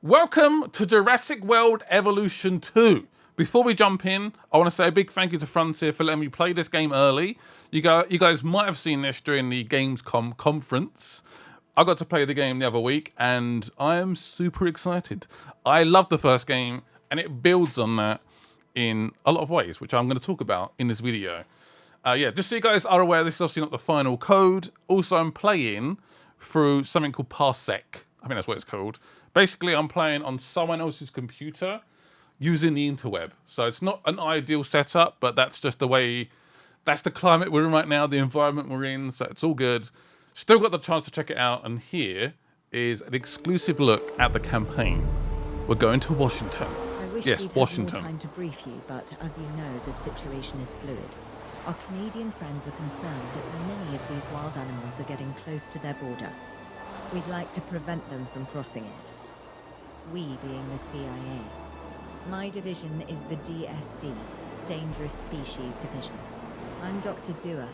Welcome to Jurassic World Evolution 2. Before we jump in, I want to say a big thank you to Frontier for letting me play this game early. You guys might have seen this during the Gamescom conference. I got to play the game the other week, and I am super excited. I love the first game, and it builds on that in a lot of ways, which I'm going to talk about in this video. Just so you guys are aware, this is obviously not the final code. Also, I'm playing through something called Parsec. I think that's what it's called. Basically, I'm playing on someone else's computer using the interweb. So it's not an ideal setup, but that's just the way, that's the climate we're in right now, the environment we're in, so it's all good. Still got the chance to check it out, and here is an exclusive look at the campaign. We're going to Washington. I wish yes, we'd Washington. Had more time to brief you, but as you know, the situation is fluid. Our Canadian friends are concerned that many of these wild animals are getting close to their border. We'd like to prevent them from crossing it. We being the CIA. My division is the DSD, Dangerous Species Division. I'm Dr. Dua.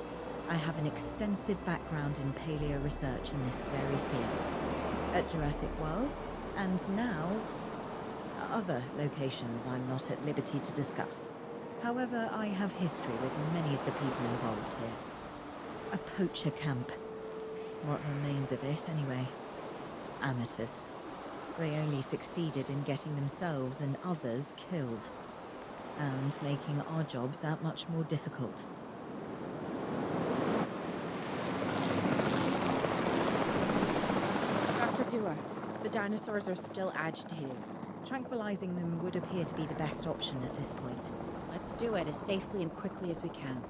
I have an extensive background in paleo research in this very field. At Jurassic World, and now other locations I'm not at liberty to discuss. However, I have history with many of the people involved here. A poacher camp. What remains of it, anyway? Amateurs. They only succeeded in getting themselves and others killed. And making our job that much more difficult. Dr. Dua, the dinosaurs are still agitated. Tranquilizing them would appear to be the best option at this point. Let's do it as safely and quickly as we can.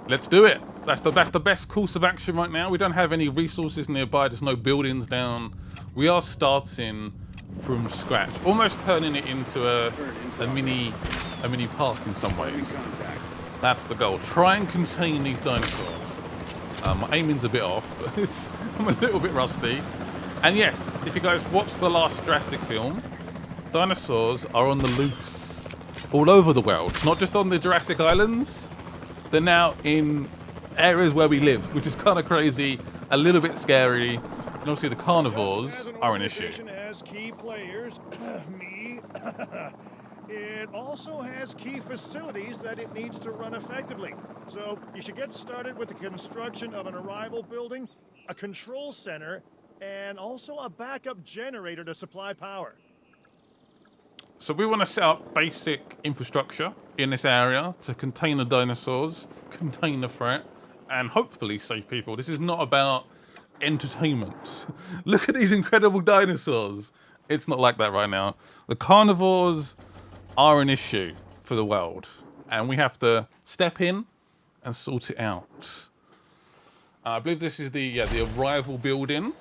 Let's do it. That's the best course of action right now. We don't have any resources nearby. There's no buildings down. We are starting from scratch, almost turning it into a mini park in some ways. That's the goal. Try and contain these dinosaurs. My aiming's a bit off, but I'm a little bit rusty. And yes, if you guys watched the last Jurassic film, dinosaurs are on the loose all over the world, not just on the Jurassic Islands. They're now in areas where we live, which is kind of crazy, a little bit scary. And obviously the carnivores are an issue. Has key players, me. It also has key facilities that it needs to run effectively. So you should get started with the construction of an arrival building, a control center, and also a backup generator to supply power. So we want to set up basic infrastructure in this area to contain the dinosaurs, contain the threat, and hopefully save people. This is not about entertainment. Look at these incredible dinosaurs. It's not like that right now. The carnivores are an issue for the world, and we have to step in and sort it out. I believe this is the arrival building.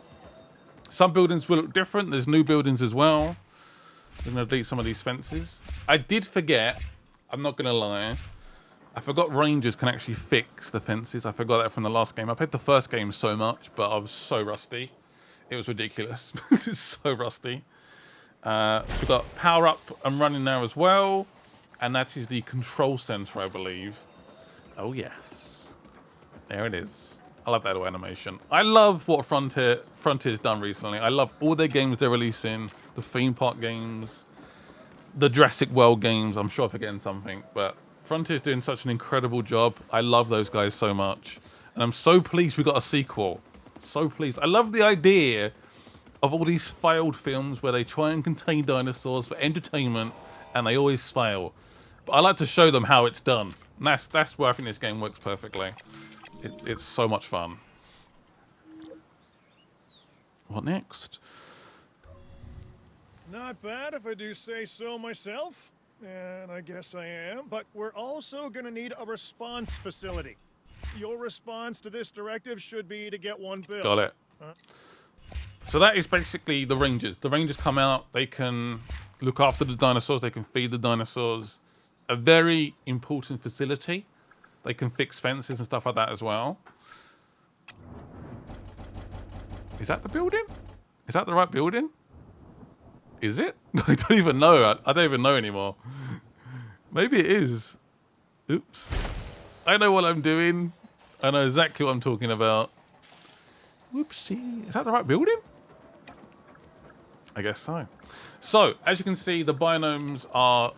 Some buildings will look different. There's new buildings as well. I'm going to delete some of these fences. I did forget, I'm not going to lie, I forgot rangers can actually fix the fences. I forgot that from the last game. I played the first game so much, but I was so rusty. It was ridiculous. It's so rusty. So we've got power up and running now as well. And that is the control center, I believe. Oh, yes. There it is. I love that little animation. I love what Frontier's done recently. I love all their games they're releasing. The theme park games, the Jurassic World games. I'm sure I'm forgetting something, but Frontier's doing such an incredible job. I love those guys so much. And I'm so pleased we got a sequel. So pleased. I love the idea of all these failed films where they try and contain dinosaurs for entertainment and they always fail. But I like to show them how it's done. And that's where I think this game works perfectly. It's so much fun. What next? Not bad if I do say so myself. And I guess I am. But we're also going to need a response facility. Your response to this directive should be to get one built. Got it. So that is basically the rangers. The rangers come out. They can look after the dinosaurs. They can feed the dinosaurs. A very important facility. They can fix fences and stuff like that as well. Is that the building? Is that the right building? Is it? I don't even know. I don't even know anymore. Maybe it is. Oops. I know what I'm doing. I know exactly what I'm talking about. Whoopsie. Is that the right building? I guess so. So, as you can see, the biomes are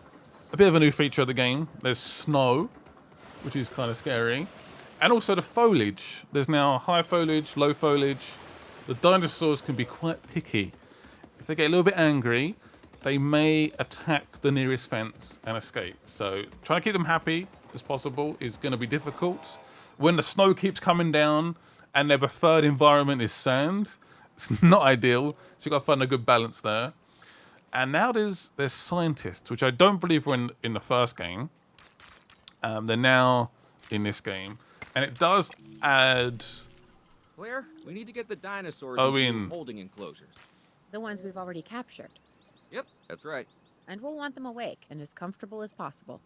a bit of a new feature of the game. There's snow, which is kind of scary. And also the foliage. There's now high foliage, low foliage. The dinosaurs can be quite picky. If they get a little bit angry, they may attack the nearest fence and escape. So trying to keep them happy as possible is going to be difficult. When the snow keeps coming down and their preferred environment is sand, it's not ideal. So you've got to find a good balance there. And now there's scientists, which I don't believe were in the first game. They're now in this game. And it does add... Claire, we need to get the dinosaurs Oh, into in- holding enclosures. The ones we've already captured. Yep, that's right. And we'll want them awake and as comfortable as possible.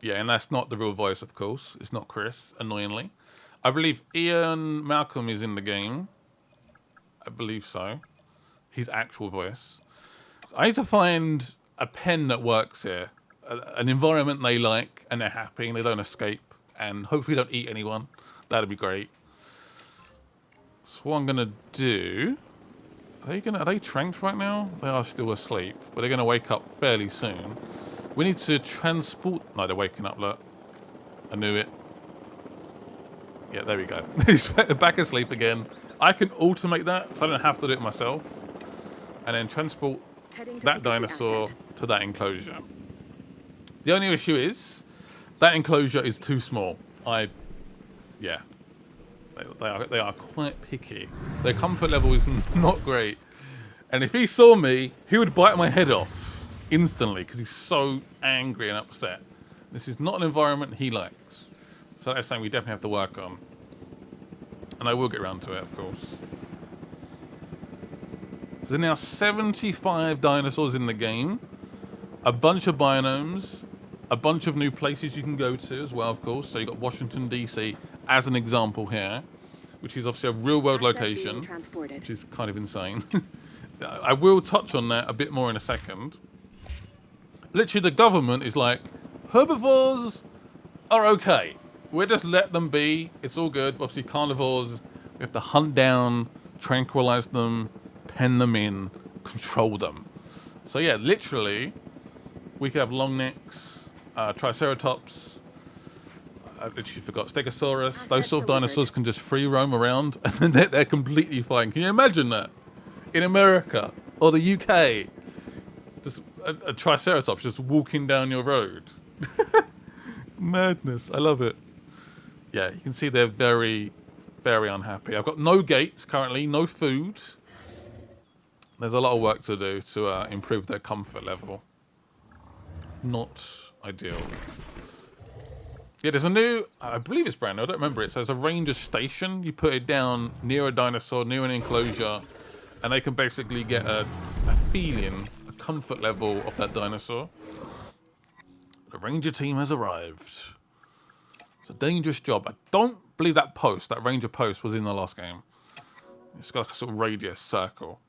Yeah, and that's not the real voice, of course. It's not Chris, annoyingly. I believe Ian Malcolm is in the game. I believe so. His actual voice. So I need to find a pen that works here. An environment they like and they're happy and they don't escape. And hopefully don't eat anyone. That'd be great. So what I'm going to do... Are they tranked right now? They are still asleep. But they're going to wake up fairly soon. We need to transport... No, they're waking up, look. I knew it. Yeah, there we go. He's back asleep again. I can automate that, so I don't have to do it myself. And then transport that dinosaur to that enclosure. The only issue is, that enclosure is too small. Yeah. They are quite picky. Their comfort level is not great. And if he saw me, he would bite my head off instantly because he's so angry and upset. This is not an environment he likes. So that's something we definitely have to work on. And I will get around to it, of course. So there are now 75 dinosaurs in the game. A bunch of biomes. A bunch of new places you can go to as well, of course. So you've got Washington, D.C. as an example here, which is obviously a real-world location, which is kind of insane. I will touch on that a bit more in a second. Literally, the government is like, herbivores are okay. We'll just let them be. It's all good. Obviously, carnivores, we have to hunt down, tranquilize them, pen them in, control them. So yeah, literally, we could have long necks, Triceratops, I literally forgot, Stegosaurus. Those sort of dinosaurs can just free roam around and then they're completely fine. Can you imagine that? In America or the UK, just a Triceratops just walking down your road. Madness. I love it. Yeah, you can see they're very, very unhappy. I've got no gates currently, no food. There's a lot of work to do to improve their comfort level. Not ideal. Yeah, there's a new, I believe it's brand new, I don't remember it. So there's a ranger station. You put it down near a dinosaur, near an enclosure, and they can basically get a feeling, a comfort level of that dinosaur. The ranger team has arrived. It's a dangerous job. I don't believe that ranger post was in the last game. It's got like a sort of radius circle.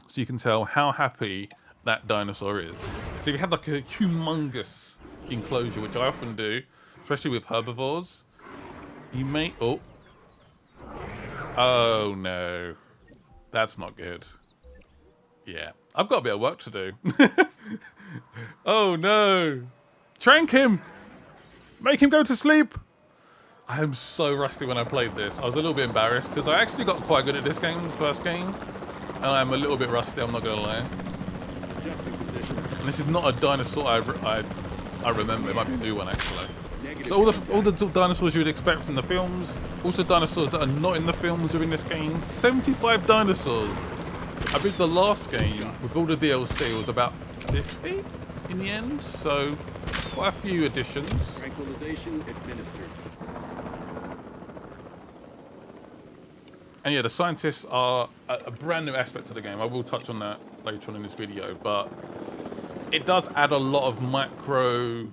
So you can tell how happy that dinosaur is. So if you had like a humongous enclosure, which I often do, especially with herbivores, you may... Oh no. That's not good. Yeah. I've got a bit of work to do. Oh no. Trank him! Make him go to sleep! I am so rusty when I played this. I was a little bit embarrassed because I actually got quite good at this game, the first game. And I'm a little bit rusty, I'm not going to lie. And this is not a dinosaur I remember. It might be a new one, actually. So all the dinosaurs you would expect from the films. Also dinosaurs that are not in the films are in this game. 75 dinosaurs. I believe the last game, with all the DLC, was about 50 in the end. So quite a few additions. Tranquilization administered. And yeah, the scientists are a brand new aspect to the game. I will touch on that later on in this video, but it does add a lot of micro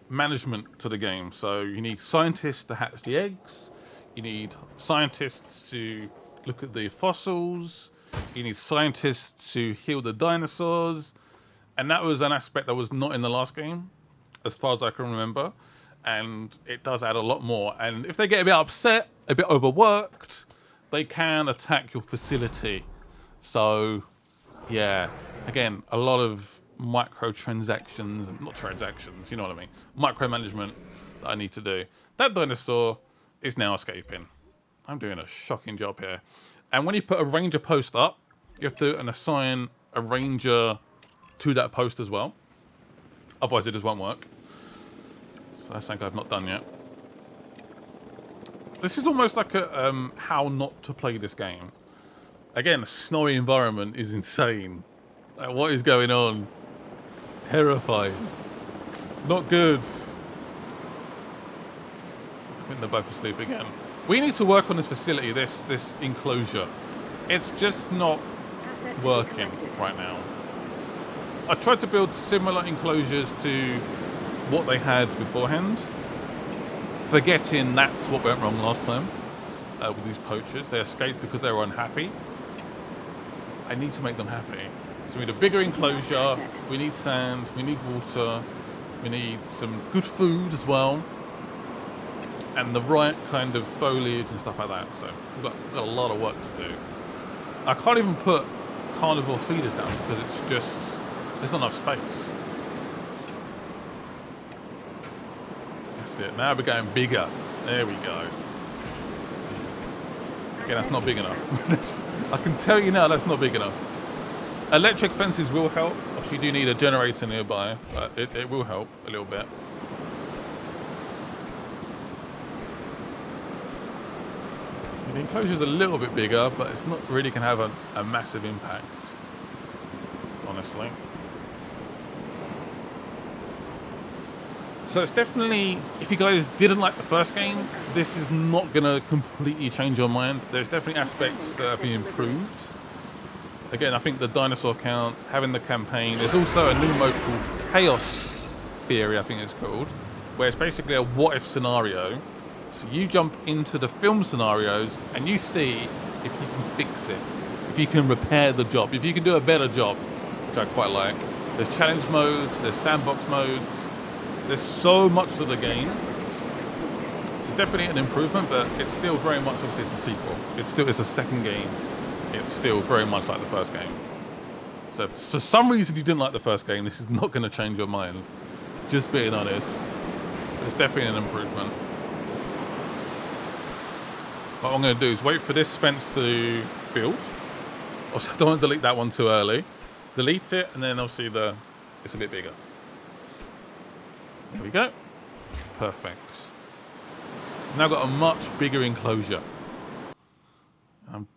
management to the game. So you need scientists to hatch the eggs. You need scientists to look at the fossils. You need scientists to heal the dinosaurs. And that was an aspect that was not in the last game, as far as I can remember. And it does add a lot more. And if they get a bit upset, a bit overworked, they can attack your facility. So, yeah, again, a lot of microtransactions, not transactions, you know what I mean, micromanagement that I need to do. That dinosaur is now escaping. I'm doing a shocking job here. And when you put a ranger post up, you have to assign a ranger to that post as well. Otherwise, it just won't work. So that's something I've not done yet. This is almost like a how not to play this game. Again, the snowy environment is insane. Like, what is going on? It's terrifying. Not good. I think they're both asleep again. We need to work on this facility, this enclosure. It's just not working right now. I tried to build similar enclosures to what they had beforehand, forgetting that's what went wrong last time with these poachers. They escaped because they were unhappy. I need to make them happy. So we need a bigger enclosure, we need sand, we need water, we need some good food as well, and the right kind of foliage and stuff like that. So we've got a lot of work to do. I can't even put carnivore feeders down because it's just, there's not enough space. That's it. Now we're going bigger. There we go. Again, that's not big enough. I can tell you now that's not big enough. Electric fences will help. Obviously, you do need a generator nearby, but it will help a little bit. The enclosure's a little bit bigger, but it's not really going to have a massive impact, honestly. So it's definitely, if you guys didn't like the first game, this is not going to completely change your mind. There's definitely aspects that have been improved. Again, I think the dinosaur count, having the campaign. There's also a new mode called Chaos Theory, I think it's called, where it's basically a what-if scenario. So you jump into the film scenarios and you see if you can fix it, if you can repair the job, if you can do a better job, which I quite like. There's challenge modes, there's sandbox modes. There's so much to the game. It's definitely an improvement, but it's still very much, obviously, it's a sequel. It's a second game. It's still very much like the first game. So if for some reason you didn't like the first game, this is not going to change your mind. Just being honest. It's definitely an improvement. What I'm going to do is wait for this fence to build. Also, I don't want to delete that one too early. Delete it, and then obviously it's a bit bigger. There we go. Perfect. Now got a much bigger enclosure.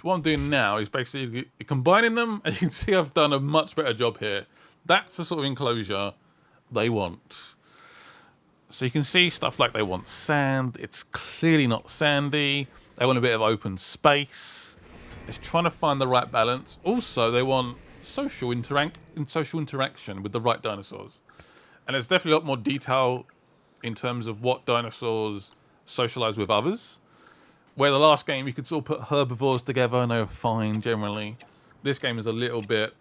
What I'm doing now is basically combining them, and you can see I've done a much better job here. That's the sort of enclosure they want. So you can see stuff like they want sand. It's clearly not sandy. They want a bit of open space. It's trying to find the right balance. Also, they want social interaction with the right dinosaurs. And there's definitely a lot more detail in terms of what dinosaurs socialize with others. Where the last game, you could sort of put herbivores together and they were fine generally. This game is a little bit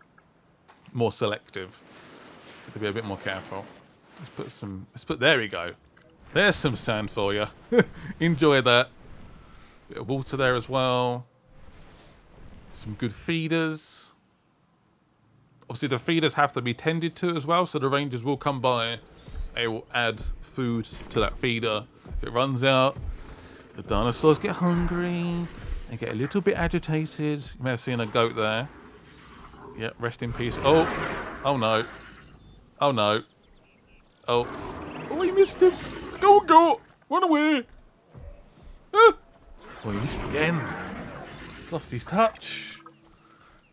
more selective. You have to be a bit more careful. There we go. There's some sand for you. Enjoy that. Bit of water there as well. Some good feeders. Obviously, the feeders have to be tended to as well, so the rangers will come by. They will add food to that feeder. If it runs out, the dinosaurs get hungry. They get a little bit agitated. You may have seen a goat there. Yep, rest in peace. Oh no. Oh no. Oh, he missed him. Go, run away. Ah. Oh, he missed again. Lost his touch.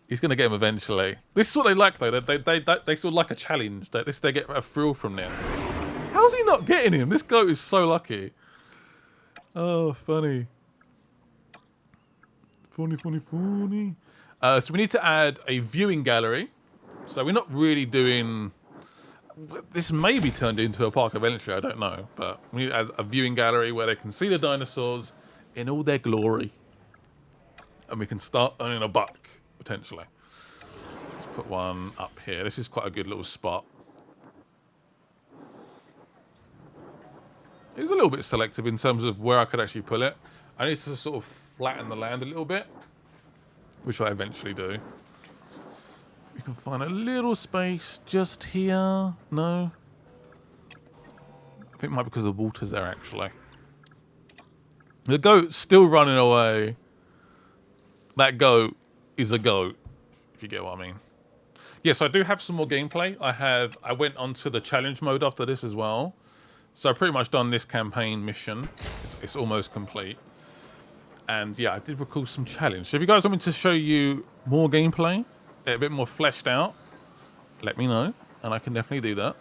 He's going to get him eventually. This is what they like, though. They sort of like a challenge. They get a thrill from this. How's he not getting him? This goat is so lucky. Oh, funny. Funny. So we need to add a viewing gallery. So we're not really doing... This may be turned into a park eventually, I don't know. But we need to add a viewing gallery where they can see the dinosaurs in all their glory. And we can start earning a buck, potentially. Let's put one up here. This is quite a good little spot. It was a little bit selective in terms of where I could actually pull it. I need to sort of flatten the land a little bit, which I eventually do. We can find a little space just here. No. I think it might be because the water's there, actually. The goat's still running away. That goat is a goat, if you get what I mean. Yes, I do have some more gameplay. I went onto the challenge mode after this as well. So I've pretty much done this campaign mission. It's almost complete. And yeah, I did record some challenge. So if you guys want me to show you more gameplay, a bit more fleshed out, let me know. And I can definitely do that.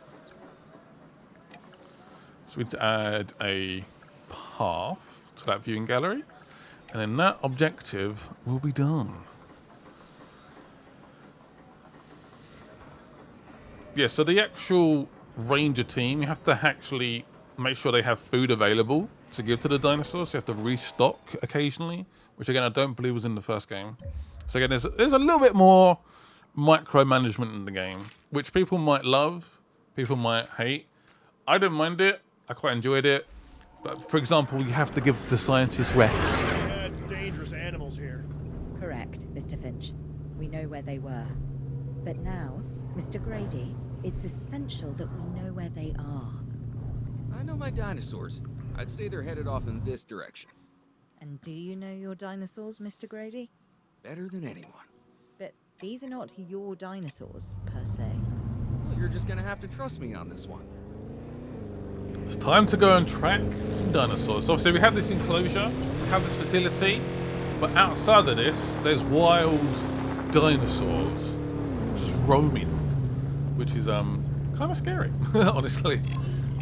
So we need to add a path to that viewing gallery. And then that objective will be done. Yeah, so the actual ranger team, you have to actually make sure they have food available to give to the dinosaurs. So you have to restock occasionally, which again I don't believe was in the first game. So again, there's a little bit more micromanagement in the game, which people might love, people might hate. I don't mind it. I quite enjoyed it. But for example, you have to give the scientists rest. We had dangerous animals here. Correct, Mr. Finch. We know where they were. But now, Mr. Grady, it's essential that we know where they are. I know my dinosaurs. I'd say they're headed off in this direction. And do you know your dinosaurs, Mr. Grady? Better than anyone. But these are not your dinosaurs, per se. Well, you're just gonna have to trust me on this one. It's time to go and track some dinosaurs. So obviously we have this enclosure, we have this facility, but outside of this, there's wild dinosaurs just roaming, which is kind of scary, honestly.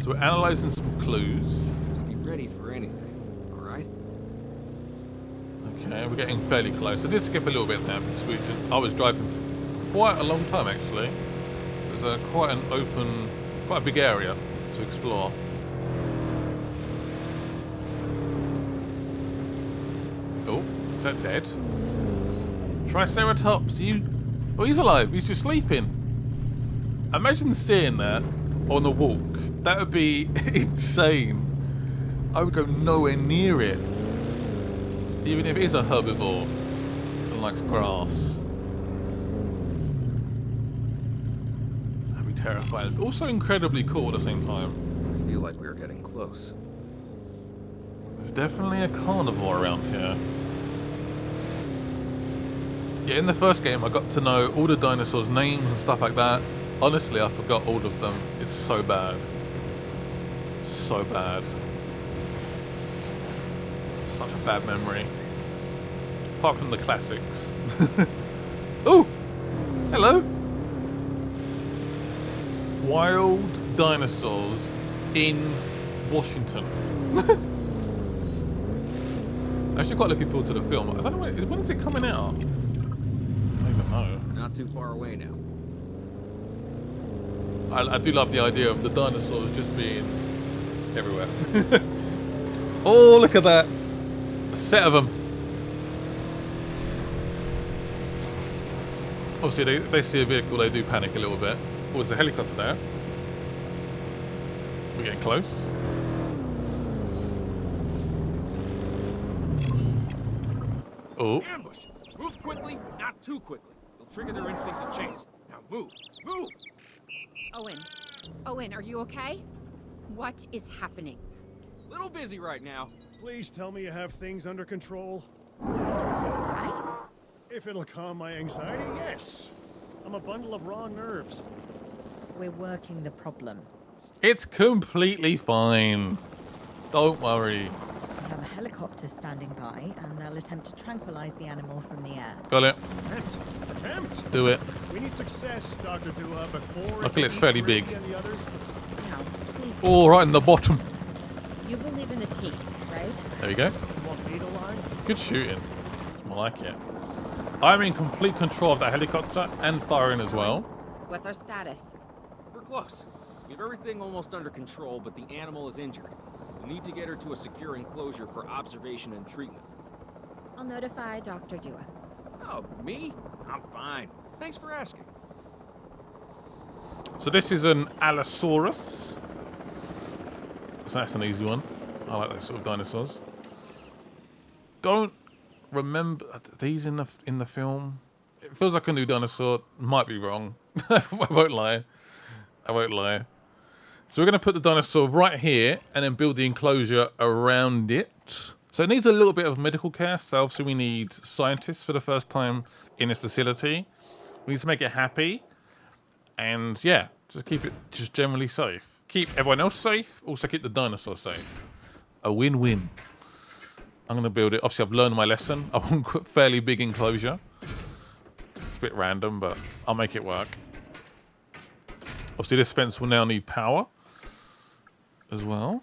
So we're analysing some clues. Just be ready for anything, all right? Okay, we're getting fairly close. I did skip a little bit there because I was driving for quite a long time actually. It was quite an open, quite a big area to explore. Oh, is that dead? Triceratops, oh, he's alive. He's just sleeping. Imagine seeing that on a walk. That would be insane. I would go nowhere near it. Even if it is a herbivore and likes grass. That'd be terrifying. But also incredibly cool at the same time. I feel like we're getting close. There's definitely a carnivore around here. Yeah, in the first game I got to know all the dinosaurs' names and stuff like that. Honestly, I forgot all of them. It's so bad. So bad. Such a bad memory. Apart from the classics. Oh! Hello! Wild dinosaurs in Washington. Actually quite looking forward to the film. I don't know when is it coming out? I don't even know. Not too far away now. I do love the idea of the dinosaurs just being everywhere. Oh, look at that. A set of them. Obviously, if they see a vehicle, they do panic a little bit. Oh, there's a helicopter there. We're getting close. Oh. Ambush! Move quickly, but not too quickly. You'll trigger their instinct to chase. Now move! Move! Owen, are you okay? What is happening? Little busy right now. Please tell me you have things under control. Right? If it'll calm my anxiety, yes. I'm a bundle of raw nerves. We're working the problem. It's completely fine. Don't worry. We have a helicopter standing by, and they'll attempt to tranquilize the animal from the air. Got it. Attempt! Do it. We need success, Dr. Dua, before... Luckily it's fairly big. And the others. No, please. Oh, right in the bottom. You believe in the team, right? There you go. You want me to lie? Good shooting. I like it. I'm in complete control of that helicopter and firing as well. What's our status? We're close. We have everything almost under control, but the animal is injured. We'll need to get her to a secure enclosure for observation and treatment. I'll notify Dr. Dua. Oh, me? I'm fine. Thanks for asking. So this is an Allosaurus. So that's an easy one. I like those sort of dinosaurs. Don't remember are these in the film. It feels like a new dinosaur. Might be wrong. I won't lie. I won't lie. So we're going to put the dinosaur right here and then build the enclosure around it. So it needs a little bit of medical care. So obviously we need scientists for the first time in this facility. We need to make it happy. And yeah, just keep it just generally safe. Keep everyone else safe. Also keep the dinosaur safe. A win-win. I'm going to build it. Obviously I've learned my lesson. I want a fairly big enclosure. It's a bit random, but I'll make it work. Obviously this fence will now need power as well,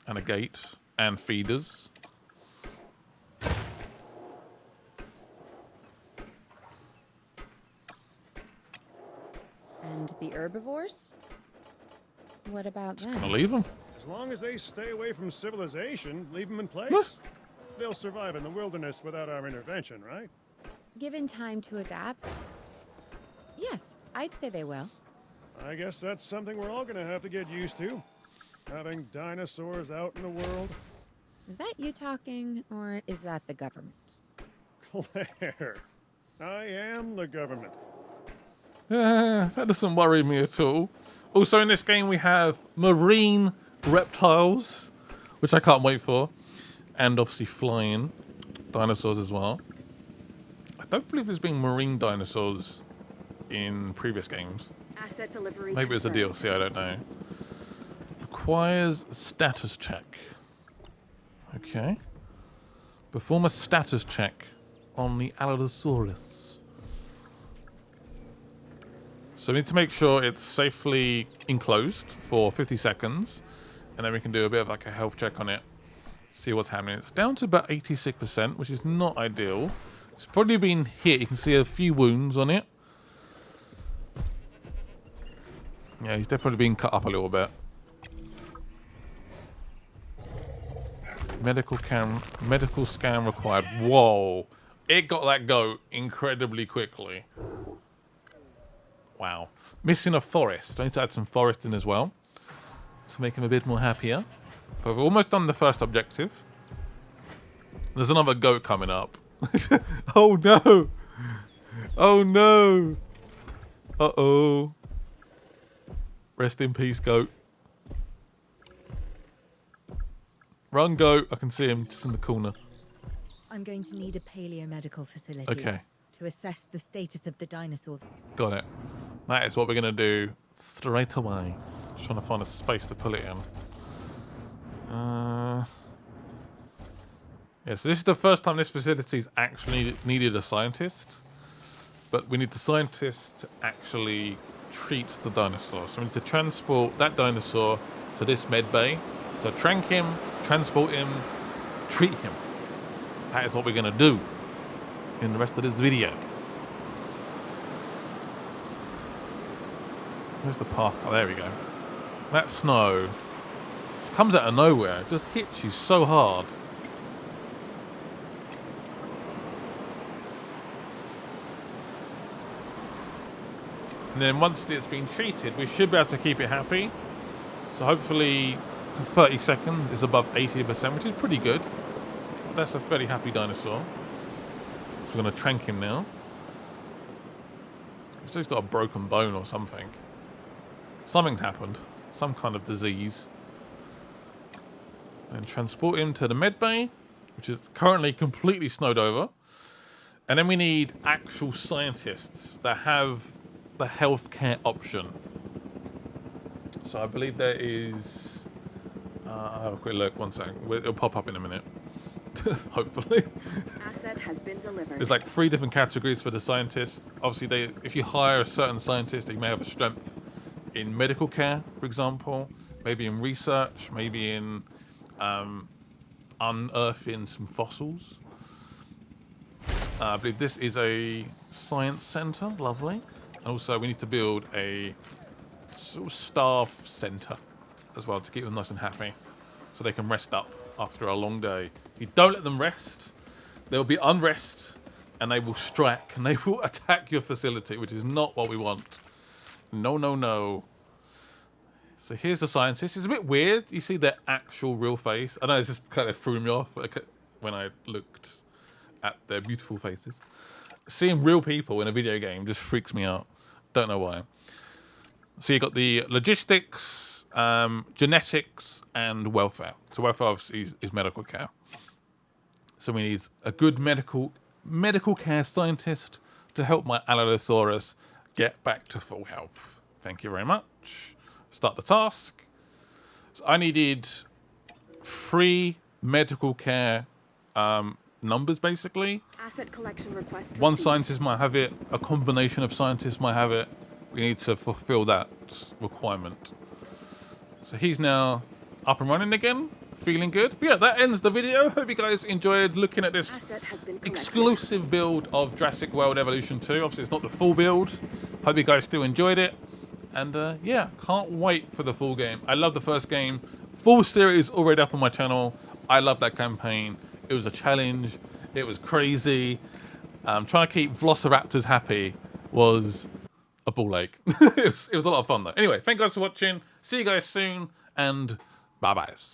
and a gate and feeders. And the herbivores? What about them? I'll leave them. As long as they stay away from civilization, leave them in place. They'll survive in the wilderness without our intervention, right? Given time to adapt? Yes, I'd say they will. I guess that's something we're all gonna have to get used to. Having dinosaurs out in the world. Is that you talking, or is that the government? Claire, I am the government. Yeah, that doesn't worry me at all. Also in this game we have marine reptiles, which I can't wait for. And obviously flying dinosaurs as well. I don't believe there's been marine dinosaurs in previous games. Asset delivery. Maybe it's a DLC, I don't know. Requires status check. Okay. Perform a status check on the Allosaurus. So we need to make sure it's safely enclosed for 50 seconds. And then we can do a bit of like a health check on it. See what's happening. It's down to about 86%, which is not ideal. It's probably been hit. You can see a few wounds on it. Yeah, he's definitely been cut up a little bit. Medical scan required. Whoa. It got that goat incredibly quickly. Wow. Missing a forest. I need to add some forest in as well to make him a bit more happier. But we've almost done the first objective. There's another goat coming up. Oh no. Oh no. Uh-oh. Rest in peace, goat. Run, goat. I can see him just in the corner. I'm going to need a paleomedical facility Okay. to assess the status of the dinosaur. Got it. That is what we're going to do straight away. Just trying to find a space to pull it in. Yeah, so this is the first time this facility's actually needed a scientist. But we need the scientist to actually treat the dinosaur. So we need to transport that dinosaur to this med bay. So trank him, transport him, treat him. That is what we're going to do in the rest of this video. Where's the park? Oh, there we go. That snow just comes out of nowhere. It just hits you so hard. And then once it's been treated, we should be able to keep it happy. So hopefully for 30 seconds it's above 80%, which is pretty good. That's a fairly happy dinosaur. So we're going to trank him now. So he's got a broken bone or something. Something's happened. Some kind of disease. And transport him to the med bay, which is currently completely snowed over. And then we need actual scientists that have the healthcare option. So I believe there is... I'll have a quick look, one second. It'll pop up in a minute. Hopefully. Asset has been delivered. There's like 3 different categories for the scientists. Obviously, if you hire a certain scientist, they may have a strength in medical care, for example. Maybe in research. Maybe in unearthing some fossils. I believe this is a science center. Lovely. And also, we need to build a sort of staff center as well to keep them nice and happy, so they can rest up after a long day. If you don't let them rest, there will be unrest, and they will strike and they will attack your facility, which is not what we want. No, no, no. So here's the scientist. It's a bit weird. You see their actual real face. I know it just kind of threw me off when I looked at their beautiful faces. seeing real people in a video game just freaks me out. Don't know why. So you got the logistics, genetics, and welfare. So welfare obviously is medical care. So we need a good medical care scientist to help my Allosaurus get back to full health. Thank you very much. Start the task. So I needed 3 medical care numbers, basically. Asset collection request. One received. scientist might have it. A combination of scientists might have it. We need to fulfill that requirement. So he's now up and running again. Feeling good. But yeah, that ends the video. Hope you guys enjoyed looking at this Asset has been collected. exclusive build of Jurassic World Evolution 2. Obviously, it's not the full build. Hope you guys still enjoyed it. And yeah, can't wait for the full game. I love the first game. Full series already up on my channel. I love that campaign. It was a challenge. It was crazy. Trying to keep Velociraptors happy was a ball ache. It was a lot of fun though. Anyway, thank you guys for watching. See you guys soon, and bye-bye.